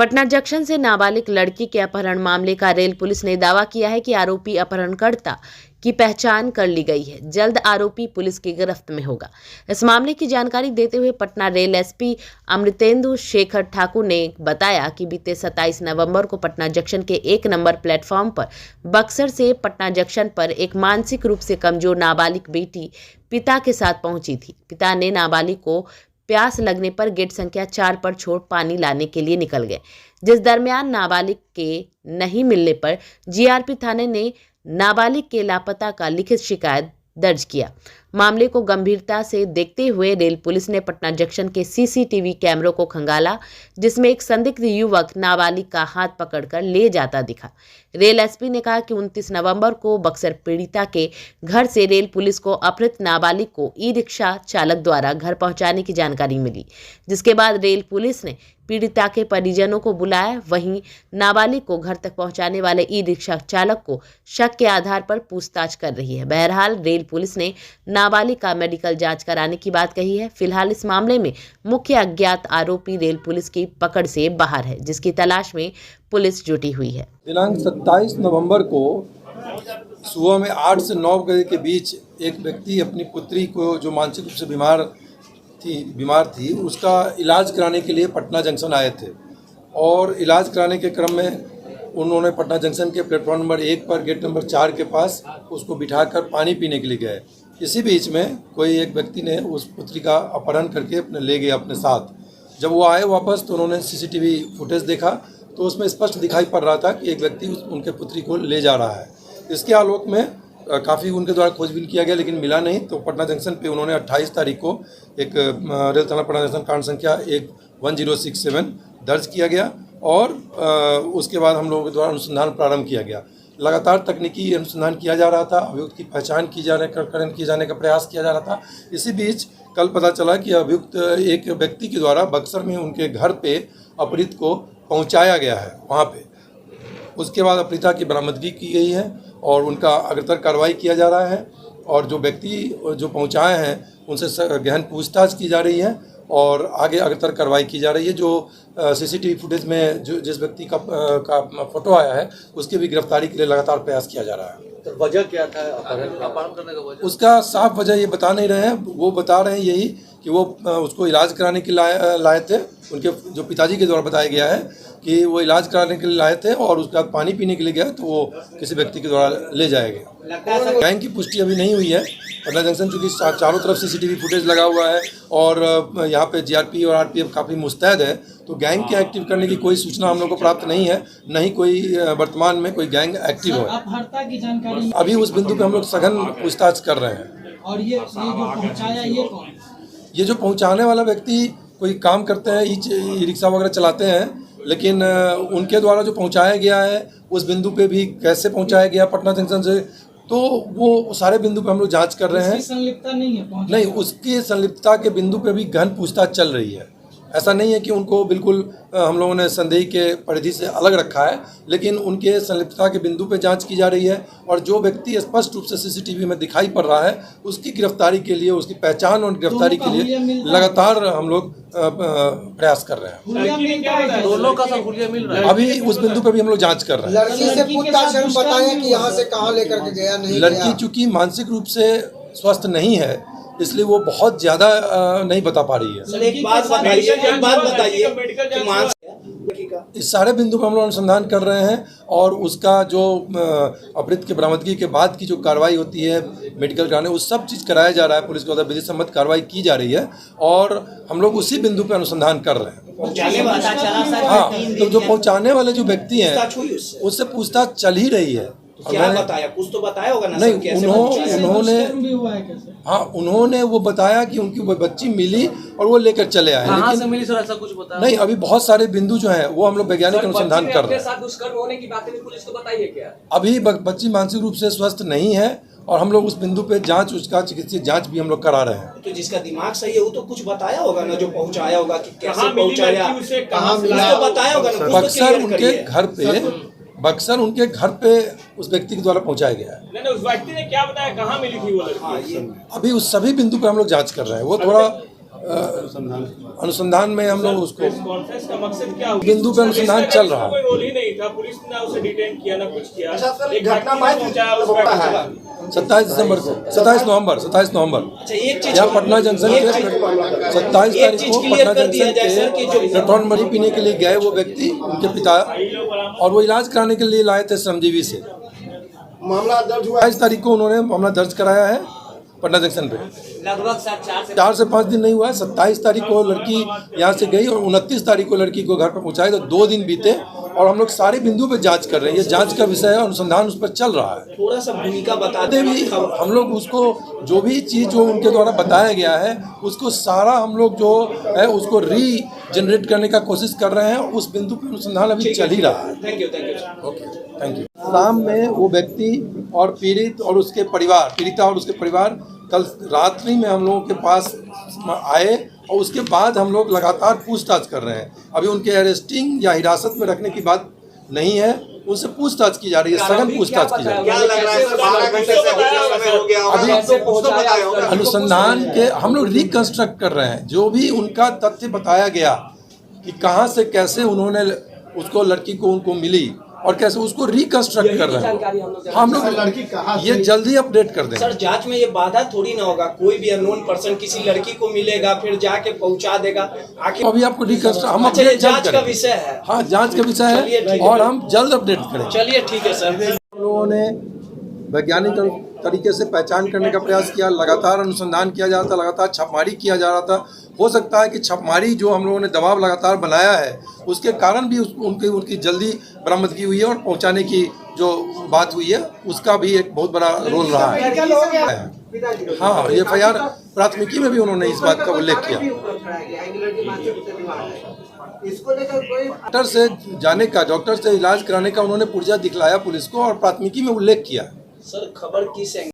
Patna junction से नाबालिग लड़की के अपहरण मामले का रेल पुलिस ने दावा किया है कि आरोपी अपहरणकर्ता की पहचान कर ली गई है। जल्द आरोपी पुलिस की गिरफ्त में होगा। इस मामले की जानकारी देते हुए पटना रेल एसपी अमृतेंदु शेखर ठाकुर ने बताया कि बीते 27 नवंबर को पटना जंक्शन के 1 नंबर प्लेटफॉर्म पर बक्सर से पटना जंक्शन पर एक मानसिक रूप से कमजोर नाबालिग बेटी पिता के साथ पहुंची थी। पिता ने नाबालिग को प्यास लगने पर गेट संख्या 4 पर छोड़ पानी लाने के लिए निकल गए, जिस दरमियान नाबालिग के नहीं मिलने पर जीआरपी थाने ने नाबालिग के लापता का लिखित शिकायत दर्ज किया। मामले को गंभीरता से देखते हुए रेल पुलिस ने पटना जंक्शन के सीसीटीवी कैमरों को खंगाला, जिसमें एक संदिग्ध युवक नाबालिग का हाथ पकड़कर ले जाता दिखा। रेल एसपी ने कहा कि 29 नवंबर को बक्सर पीड़िता के घर से रेल पुलिस को अपहृत नाबालिग को ई रिक्शा चालक द्वारा घर पहुंचाने की जानकारी मिली, जिसके बाद रेल पुलिस ने पीड़िता के परिजनों को बुलाया। वहीं नाबालिग को घर तक पहुंचाने वाले ई रिक्शा चालक को शक के आधार पर पूछताछ कर रही है। बहरहाल रेल पुलिस ने नाबालिग का मेडिकल जांच कराने की बात कही है। फिलहाल इस मामले में मुख्य अज्ञात आरोपी रेल पुलिस की पकड़ से बाहर है, जिसकी तलाश में पुलिस जुटी हुई है। दिनांक 27 नवंबर को सुबह में 8 से 9 बजे के बीच एक व्यक्ति अपनी पुत्री को, जो मानसिक रूप से बीमार थी, उसका इलाज कराने के लिए पटना जंक्शन आए थे और इलाज कराने के क्रम में उन्होंने पटना जंक्शन के प्लेटफॉर्म नंबर 1 पर गेट नंबर 4 के पास उसको बिठाकर पानी पीने के लिए गए। इसी बीच में कोई एक व्यक्ति ने उस पुत्री का अपहरण करके ले गया अपने साथ। जब वो आए वापस तो उन्होंने सीसीटीवी फुटेज देखा तो उसमें स्पष्ट दिखाई पड़ रहा था कि एक व्यक्ति उनके पुत्री को ले जा रहा है। इसके आलोक में काफ़ी उनके द्वारा खोजबीन किया गया लेकिन मिला नहीं, तो पटना जंक्शन पे उन्होंने 28 तारीख को एक रेल थाना पटना जंक्शन कांड संख्या 1067 दर्ज किया गया और उसके बाद हम लोगों के द्वारा अनुसंधान प्रारंभ किया गया। लगातार तकनीकी अनुसंधान किया जा रहा था, अभियुक्त की पहचान किए जाने का प्रयास किया जा रहा था। इसी बीच कल पता चला कि अभियुक्त एक व्यक्ति के द्वारा बक्सर में उनके घर पे अपहृत को पहुंचाया गया है वहां पे। उसके बाद अपहृता की बरामदगी की गई है और उनका अग्रतर कार्रवाई किया जा रहा है और जो व्यक्ति जो पहुंचाए हैं उनसे गहन पूछताछ की जा रही है और आगे अग्रतर कार्रवाई की जा रही है। जो सीसीटीवी फुटेज में जो जिस व्यक्ति का फोटो आया है उसकी भी गिरफ्तारी के लिए लगातार प्रयास किया जा रहा है। तो वजह क्या था अपहरण करने का वजह? उसका साफ वजह ये बता नहीं रहे हैं। वो बता रहे हैं यही कि वो उसको इलाज कराने के लिए लाए थे। उनके जो पिताजी के द्वारा बताया गया है कि वो इलाज कराने के लिए लाए थे और उसके बाद पानी पीने के लिए गया तो वो किसी व्यक्ति के द्वारा ले जाया गया। गैंग की पुष्टि अभी नहीं हुई है। पटना जंक्शन चूँकि चारों तरफ सीसीटीवी फुटेज लगा हुआ है और यहाँ पे जीआरपी और आरपीएफ काफ़ी मुस्तैद है, तो गैंग के एक्टिव करने की कोई सूचना हम लोग को प्राप्त नहीं है, न ही कोई वर्तमान में कोई गैंग एक्टिव हो। अपहर्ता की जानकारी अभी उस बिंदु पे हम लोग सघन पूछताछ कर रहे हैं। और ये जो पहुंचाया ये कौन? ये जो पहुंचाने वाला व्यक्ति कोई काम करते हैं, ई रिक्शा वगैरह चलाते हैं, लेकिन उनके द्वारा जो पहुंचाया गया है उस बिंदु पे भी कैसे पहुंचाया गया पटना जंक्शन से, तो वो सारे बिंदु पे हम लोग जांच कर रहे हैं। संलिप्तता नहीं है? नहीं, उसकी संलिप्तता के बिंदु पे भी गहन पूछताछ चल रही है। ऐसा नहीं है कि उनको बिल्कुल हम लोगों ने संदेह के परिधि से अलग रखा है, लेकिन उनके संलिप्तता के बिंदु पे जांच की जा रही है और जो व्यक्ति स्पष्ट रूप से सीसीटीवी में दिखाई पड़ रहा है उसकी गिरफ्तारी के लिए, उसकी पहचान और गिरफ्तारी के लिए लगातार हम लोग प्रयास कर रहे हैं। दोनों का सब हुलिया मिल रहा है। अभी उस बिंदु पे भी हम लोग जांच कर रहे हैं। लड़की से पूछताछ बताया कि यहाँ से कहाँ लेकर के गया, नहीं लड़की चूंकि मानसिक रूप से स्वस्थ नहीं है इसलिए वो बहुत ज़्यादा नहीं बता पा रही है। एक बात बताइए इस सारे बिंदु पर हम लोग अनुसंधान कर रहे हैं और उसका जो अपहृत की बरामदगी के बाद की जो कार्रवाई होती है मेडिकल कराने, उस सब चीज़ कराया जा रहा है। पुलिस के द्वारा विधि सम्मत कार्रवाई की जा रही है और हम लोग उसी बिंदु पर अनुसंधान कर रहे हैं। हाँ, तो जो पहुँचाने वाले जो व्यक्ति हैं उससे पूछताछ चल ही रही है। क्या बताया? कुछ तो बताया होगा ना? नहीं, उन्होंने वो बताया कि उनकी वो बच्ची मिली और वो लेकर चले आए। कहाँ से मिली सर, ऐसा कुछ बताया नहीं। अभी बहुत सारे बिंदु जो हैं वो हम लोग वैज्ञानिक अनुसंधान कर रहे हैं। दुष्कर्म होने की बात पुलिस को बताइए क्या? अभी बच्ची मानसिक रूप से स्वस्थ नहीं है और हम लोग उस बिंदु पे जांच, उसका चिकित्सीय जांच भी हम लोग करा रहे हैं। तो जिसका दिमाग सही है वो तो कुछ बताया होगा ना, जो पहुंचाया होगा कि कैसे पहुंचाया, कहाँ मिला, तो बताया होगा ना। बक्सर उनके घर पे उनके घर पे उस व्यक्ति के द्वारा पहुंचाया गया है। नहीं, उस व्यक्ति ने क्या बताया, कहाँ मिली थी वो लड़की? अभी उस सभी बिंदु पे हम लोग जांच कर रहे हैं। वो थोड़ा अनुसंधान में हम लोग उसको कॉन्फ्रेंस का मकसद क्या हुआ? बिंदु पे अनुसंधान चल रहा है। कोई रोल ही नहीं था, पुलिस ने उसे डिटेन किया ना कुछ किया। अच्छा सर, एक घटना व्यक्ति बाइक पहुंचाया उस होता व्यक्ति है। को। 27 दिसंबर को 27 नवंबर अच्छा एक चीज यहाँ पटना जंक्शन एक के चीज 27 एक तारीख चीज को क्लियर पटना कर दिया जंक्शन जाए सर कि जो के पेट्रोल मरी पीने के लिए गए वो व्यक्ति, उनके पिता, और वो इलाज कराने के लिए लाए थे श्रमजीवी से। मामला दर्ज हुआ 22 तारीख को उन्होंने मामला दर्ज कराया है पटना जंक्शन पे। लगभग 4 से 5 दिन नहीं हुआ है। 27 तारीख को लड़की यहाँ से गई और 29 तारीख को लड़की को घर पर पहुँचाई, तो 2 दिन बीते और हम लोग सारे बिंदु पे जांच कर रहे हैं। ये जांच का विषय है, अनुसंधान उस पर चल रहा है। थोड़ा सा भूमिका बता दे भी हम लोग उसको जो भी चीज़ जो उनके द्वारा बताया गया है उसको सारा हम लोग जो है उसको रीजनरेट करने का कोशिश कर रहे हैं। उस बिंदु पर अनुसंधान अभी चल ही रहा है। Thank you okay, thank you. शाम में वो व्यक्ति और पीड़ित और उसके परिवार, पीड़िता और उसके परिवार कल रात्रि में हम लोगों के पास आए और उसके बाद हम लोग लगातार पूछताछ कर रहे हैं। अभी उनके अरेस्टिंग या हिरासत में रखने की बात नहीं है, उनसे पूछताछ की जा रही है, सघन पूछताछ की जा रही है। क्या लग रहा है सर, 12 घंटे से अधिक समय हो गया अभी होगा। अनुसंधान के हम लोग रिकंस्ट्रक्ट कर रहे हैं, जो भी उनका तथ्य बताया गया कि कहाँ से कैसे उन्होंने उसको लड़की को उनको मिली और कैसे उसको रिकंस्ट्रक्ट कर रहे हैं। हम लोग ये जल्दी अपडेट कर देंगे। सर जांच में ये बाधा थोड़ी ना होगा, कोई भी अननोन पर्सन किसी लड़की को मिलेगा फिर जाके पहुंचा देगा आखिर। अभी आपको रिकंस्ट्रक्ट हम अच्छा, ये अपडेट जांच का करेंगे। विषय है। हाँ, जांच का विषय चलिए, है ठीक है। और हम जल्द अपडेट करेंगे। चलिए ठीक है सर। हम लोगों ने वैज्ञानिक तरीके से पहचान करने का प्रयास किया, लगातार अनुसंधान किया जा रहा था, लगातार छापेमारी किया जा रहा था। हो सकता है कि छापेमारी जो हम लोगों ने दबाव लगातार बनाया है उसके कारण भी उनकी जल्दी बरामदगी हुई है और पहुंचाने की जो बात हुई है उसका भी एक बहुत बड़ा रोल रहा है। हाँ, FIR प्राथमिकी में भी उन्होंने इस बात का उल्लेख किया। डॉक्टर से जाने का, डॉक्टर से इलाज कराने का उन्होंने पुर्जा दिखलाया पुलिस को और प्राथमिकी में उल्लेख किया। सर खबर किस